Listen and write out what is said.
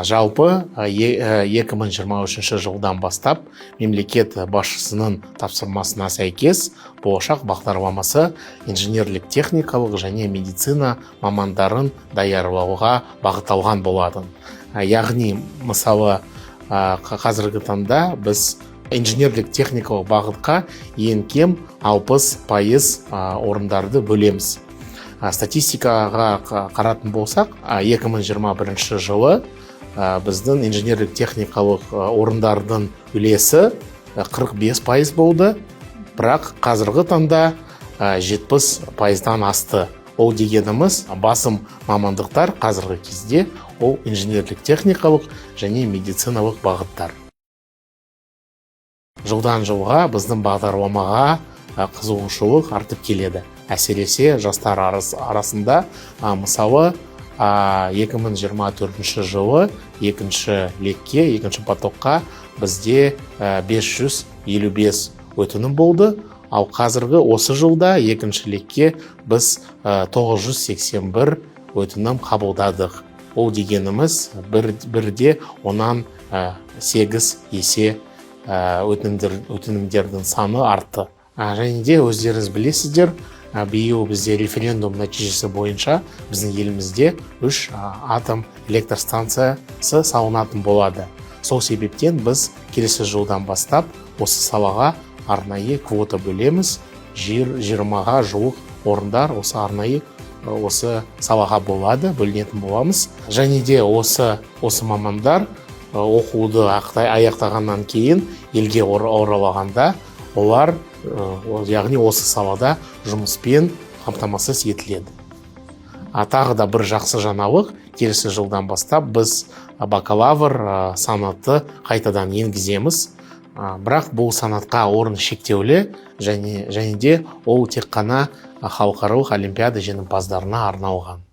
Жалпы 2023 жылдан бастап мемлекет басшысының тапсырмасына сәйкес болашақ бағдарламасы инженерлік техникалық және медицина мамандарын даярлауға бағытталған болатын. Яғни, мысалы, қазіргі таңда біз инженерлік техникалық бағытқа ең кем 60% орындарды бөлеміз. Статистикаға қаратын болсақ, 2021 жылы біздің инженерлік техникалық орындардың үлесі 45% болды, бірақ қазіргі таңда 70%-дан асты. Ол дегеніміз, басым мамандықтар қазіргі кезде ол инженерлік техникалық және медициналық бағыттар. Жылдан жылға біздің бағдарламаға қызығушылық артып келеді. Әсіресе жастар арасында, мысалы, 2024 жылы екінші лекке, екінші потокқа бізде 555 өтінім болды, ал қазіргі осы жылда екінші лекке біз 981 өтінім қабылдадық. Ол дегеніміз бірде онан 8 есе өтінімдердің саны артты. Және де өздеріңіз білесіздер, биыл бізде референдум нәтижесі бойынша біздің елімізде 3 атом электр станциясы салынатын болады. Сол себептен біз келесі жылдан бастап осы салаға арнайы квота бөлеміз. 20-ға жуық орындар осы арнайы осы салаға болады, бөлінетін боламыз. Және де осы мамандар оқуды аяқтағаннан кейін елге оралғанда олар, яғни осы салада жұмыспен қамтамасыз етіледі. Тағы да бір жақсы жаңалық, келесі жылдан бастап біз бакалавр санатты қайтадан енгіземіз. Бірақ бұл санатқа орын шектеулі, және де ол тек қана халықаралық олимпиада жеңімпаздарына арналған.